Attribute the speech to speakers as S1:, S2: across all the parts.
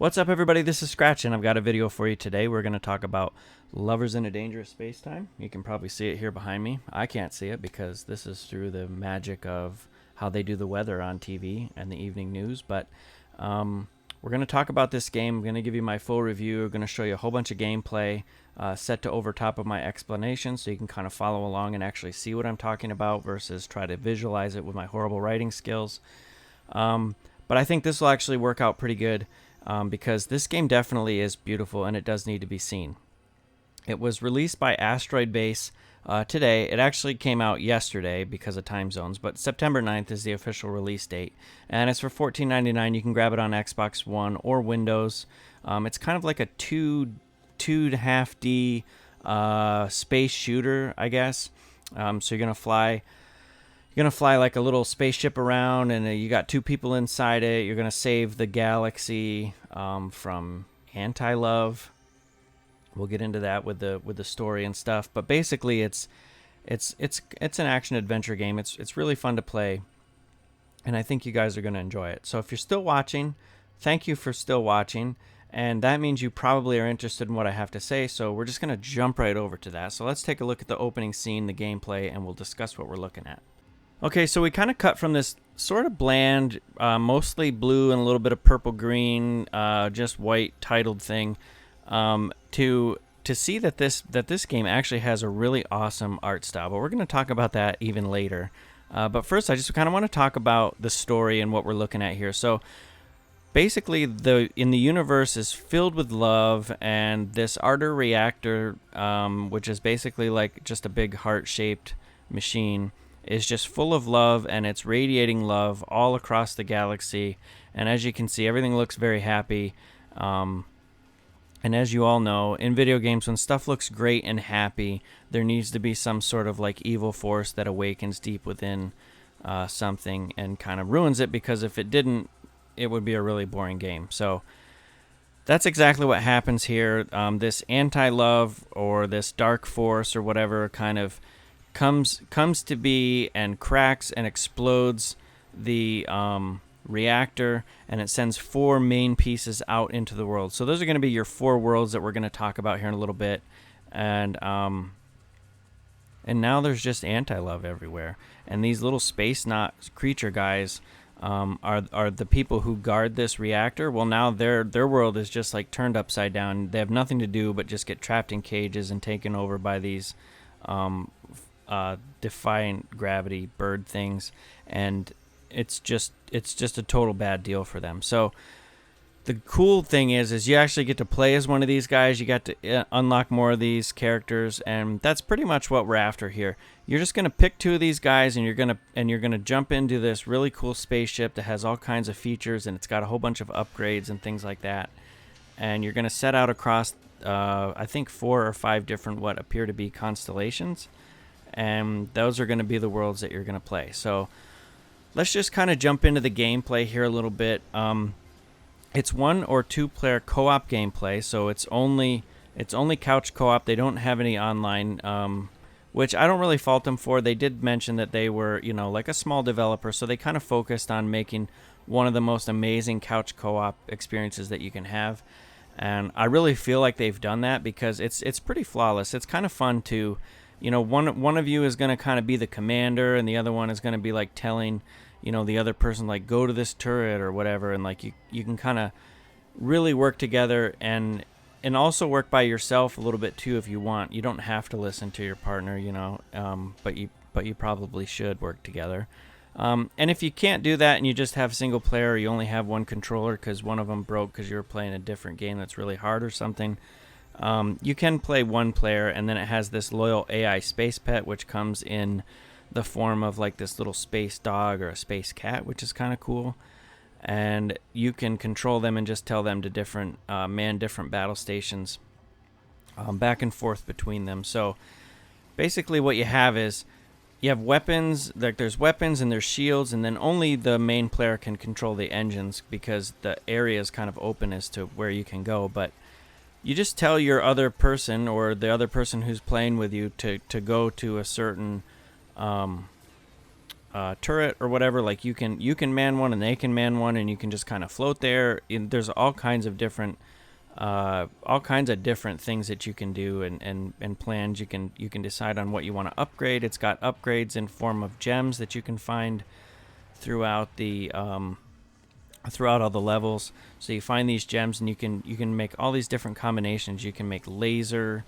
S1: What's up, everybody? This is Scratch, and I've got a video for you today. We're going to talk about Lovers in a Dangerous Spacetime. You can probably see it here behind me. I can't see it because this is through the magic of how they do the weather on TV and the evening news. But we're going to talk about this game. I'm going to give you my full review. I'm going to show you a whole bunch of gameplay set to over top of my explanation so you can kind of follow along and actually see what I'm talking about versus try to visualize it with my horrible writing skills. But I think this will actually work out pretty good. Because this game definitely is beautiful and it does need to be seen. It was released by Asteroid today. It actually came out yesterday because of time zones, but September 9th is the official release date. And it's for $14.99. You can grab it on Xbox One or Windows. It's kind of like a 2.5D space shooter, I guess. So you're going to fly like a little spaceship around, and you got two people inside it. You're gonna save the galaxy from anti-love. We'll get into that with the story and stuff. But basically, it's an action adventure game. It's really fun to play, and I think you guys are gonna enjoy it. So if you're still watching, thank you for still watching, and that means you probably are interested in what I have to say. So we're just gonna jump right over to that. So let's take a look at the opening scene, the gameplay, and we'll discuss what we're looking at. Okay, so we kind of cut from this sort of bland, mostly blue and a little bit of purple-green, just white titled thing, to see that this game actually has a really awesome art style. But we're going to talk about that even later. But first, I just kind of want to talk about the story and what we're looking at here. So basically, in the universe is filled with love, and this Ardor reactor, which is basically like just a big heart-shaped machine, is just full of love, and it's radiating love all across the galaxy. And as you can see, everything looks very happy. And as you all know, in video games, when stuff looks great and happy, there needs to be some sort of like evil force that awakens deep within something and kind of ruins it, because if it didn't, it would be a really boring game. So that's exactly what happens here. This anti-love or this dark force or whatever kind of comes to be and cracks and explodes the reactor, and it sends 4 main pieces out into the world. So those are going to be your 4 worlds that we're going to talk about here in a little bit. And now there's just anti-love everywhere, and these little space knot creature guys are the people who guard this reactor. Well, now their world is just like turned upside down. They have nothing to do but just get trapped in cages and taken over by these defiant gravity bird things, and it's just a total bad deal for them. So the cool thing is you actually get to play as one of these guys. You got to unlock more of these characters, and that's pretty much what we're after here. You're just gonna pick 2 of these guys, and you're gonna jump into this really cool spaceship that has all kinds of features, and it's got a whole bunch of upgrades and things like that. And you're gonna set out across I think 4 or 5 different what appear to be constellations, and those are going to be the worlds that you're going to play. So let's just kind of jump into the gameplay here a little bit. It's 1 or 2 player co-op gameplay, so it's only couch co-op. They don't have any online, which I don't really fault them for. They did mention that they were, like a small developer, so they kind of focused on making one of the most amazing couch co-op experiences that you can have. And I really feel like they've done that, because it's pretty flawless. It's kind of fun to, one of you is going to kind of be the commander, and the other one is going to be like telling, the other person like go to this turret or whatever, and like you can kind of really work together and also work by yourself a little bit too if you want. You don't have to listen to your partner, but you probably should work together. And if you can't do that and you just have single player, or you only have one controller because one of them broke because you were playing a different game that's really hard or something, you can play 1 player, and then it has this loyal AI space pet, which comes in the form of like this little space dog or a space cat, which is kind of cool. And you can control them and just tell them to man different battle stations, back and forth between them. So basically what you have is you have weapons, like there's weapons and there's shields, and then only the main player can control the engines because the area is kind of open as to where you can go. But you just tell your other person or the other person who's playing with you to go to a certain turret or whatever. Like you can man one and they can man one, and you can just kind of float there. There's all kinds of different things that you can do, and plans. You can decide on what you want to upgrade. It's got upgrades in form of gems that you can find throughout throughout all the levels. So you find these gems, and you can make all these different combinations. You can make laser,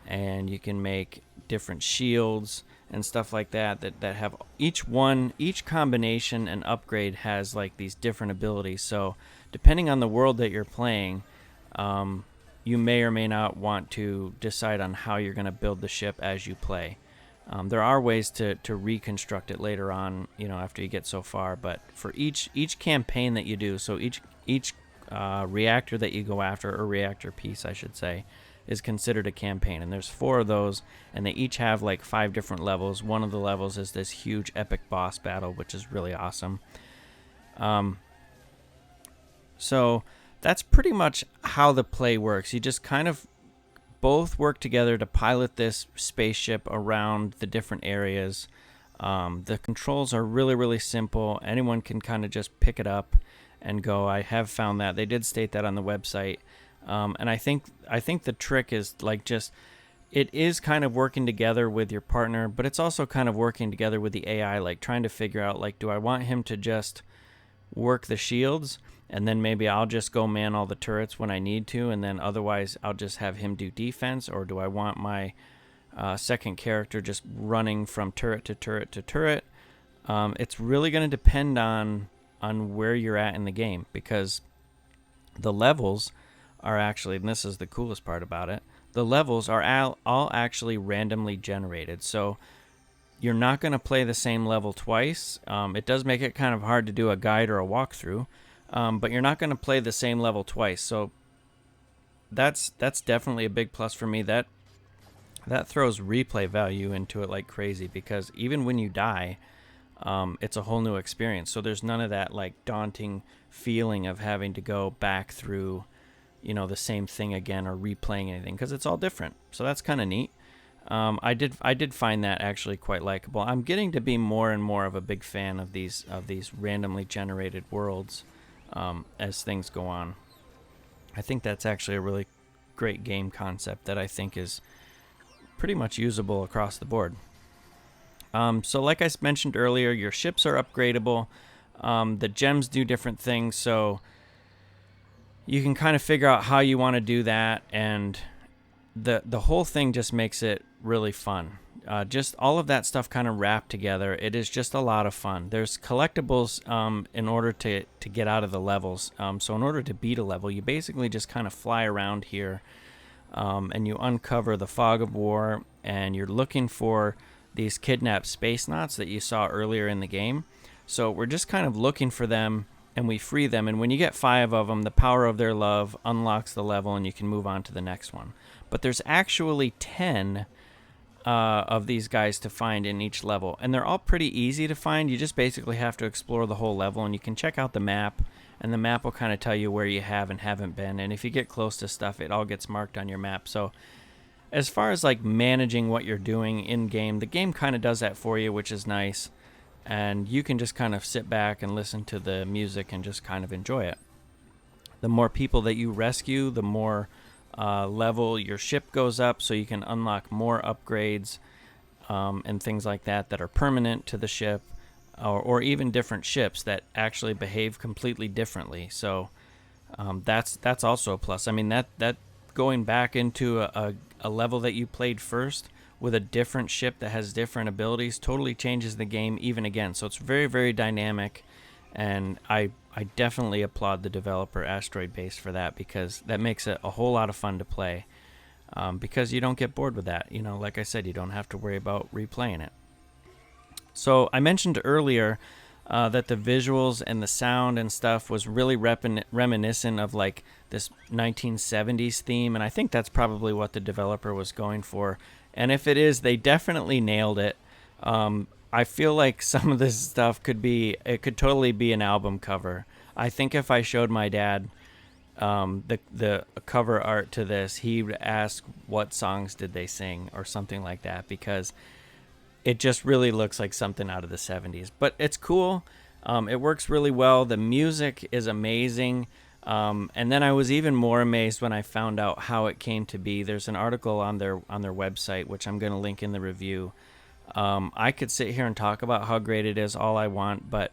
S1: and you can make different shields and stuff like that have each combination and upgrade has like these different abilities. So depending on the world that you're playing, you may or may not want to decide on how you're going to build the ship as you play. There are ways to reconstruct it later on, after you get so far. But for each campaign that you do, so each reactor that you go after, or reactor piece, I should say, is considered a campaign. And there's 4 of those, and they each have like 5 different levels. One of the levels is this huge epic boss battle, which is really awesome. So that's pretty much how the play works. You just kind of both work together to pilot this spaceship around the different areas. The controls are really, really simple. Anyone can kind of just pick it up and go. I have found that. They did state that on the website. And I think the trick is like it is kind of working together with your partner, but it's also kind of working together with the AI, like trying to figure out, like, do I want him to just work the shields, and then maybe I'll just go man all the turrets when I need to, and then otherwise I'll just have him do defense? Or do I want my second character just running from turret to turret to turret? It's really going to depend on where you're at in the game, because the levels are actually, and this is the coolest part about it, the levels are all actually randomly generated. So you're not going to play the same level twice. It does make it kind of hard to do a guide or a walkthrough, but you're not going to play the same level twice. So that's definitely a big plus for me. That throws replay value into it like crazy, because even when you die, it's a whole new experience. So there's none of that like daunting feeling of having to go back through, the same thing again, or replaying anything, because it's all different. So that's kind of neat. I did find that actually quite likable. I'm getting to be more and more of a big fan of these randomly generated worlds as things go on. I think that's actually a really great game concept that I think is pretty much usable across the board. So like I mentioned earlier, your ships are upgradable. The gems do different things, so you can kind of figure out how you want to do that, and the whole thing just makes it really fun. Just all of that stuff kind of wrapped together. It is just a lot of fun. There's collectibles in order to get out of the levels. So in order to beat a level, you basically just kind of fly around here, and you uncover the fog of war, and you're looking for these kidnapped space knots that you saw earlier in the game. So we're just kind of looking for them, and we free them. And when you get 5 of them, the power of their love unlocks the level, and you can move on to the next one. But there's actually 10 of these guys to find in each level, and they're all pretty easy to find. You just basically have to explore the whole level, and you can check out the map, and the map will kind of tell you where you have and haven't been. And if you get close to stuff, it all gets marked on your map. So as far as like managing what you're doing in game, the game kind of does that for you, which is nice. And you can just kind of sit back and listen to the music and just kind of enjoy it. The more people that you rescue, the more level your ship goes up, so you can unlock more upgrades and things like that are permanent to the ship, or even different ships that actually behave completely differently. So that's also a plus. I mean, that going back into a level that you played first with a different ship that has different abilities totally changes the game even again. So it's very, very dynamic, and I definitely applaud the developer Asteroid Base for that, because that makes it a whole lot of fun to play, because you don't get bored with that. Like I said, you don't have to worry about replaying it. So I mentioned earlier that the visuals and the sound and stuff was really reminiscent of like this 1970s theme, and I think that's probably what the developer was going for. And if it is, they definitely nailed it. I feel like some of this stuff could totally be an album cover. I think if I showed my dad the cover art to this, he would ask what songs did they sing or something like that, because it just really looks like something out of the 70s. But it's cool. It works really well. The music is amazing. And then I was even more amazed when I found out how it came to be. There's an article on their website, which I'm going to link in the review. I could sit here and talk about how great it is all I want, but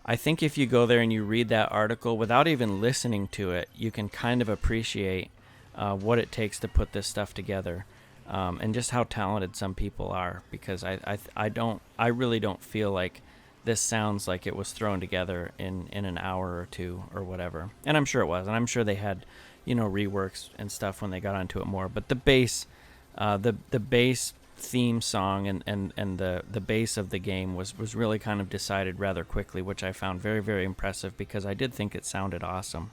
S1: I think if you go there and you read that article without even listening to it, you can kind of appreciate what it takes to put this stuff together, and just how talented some people are. Because I really don't feel like this sounds like it was thrown together in an hour or two or whatever. And I'm sure it was, and I'm sure they had, reworks and stuff when they got onto it more. But the bass, the bass theme song and the base of the game was really kind of decided rather quickly, which I found very, very impressive, because I did think it sounded awesome.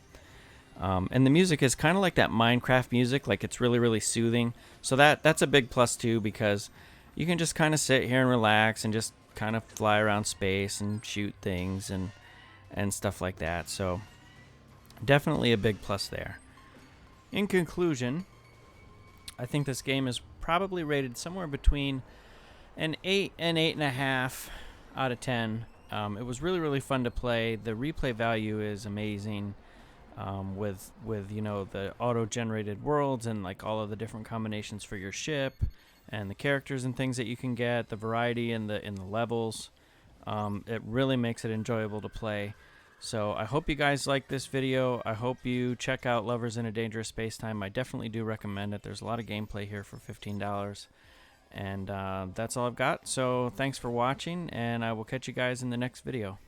S1: And the music is kind of like that Minecraft music, like it's really, really soothing. So that's a big plus too, because you can just kind of sit here and relax and just kind of fly around space and shoot things and stuff like that. So definitely a big plus there. In conclusion, I think this game is probably rated somewhere between an 8 and 8.5 out of 10. It was really, really fun to play. The replay value is amazing, with the auto-generated worlds and like all of the different combinations for your ship and the characters and things that you can get, the variety in the levels. It really makes it enjoyable to play. So I hope you guys like this video. I hope you check out Lovers in a Dangerous Spacetime. I definitely do recommend it. There's a lot of gameplay here for $15. And that's all I've got. So thanks for watching, and I will catch you guys in the next video.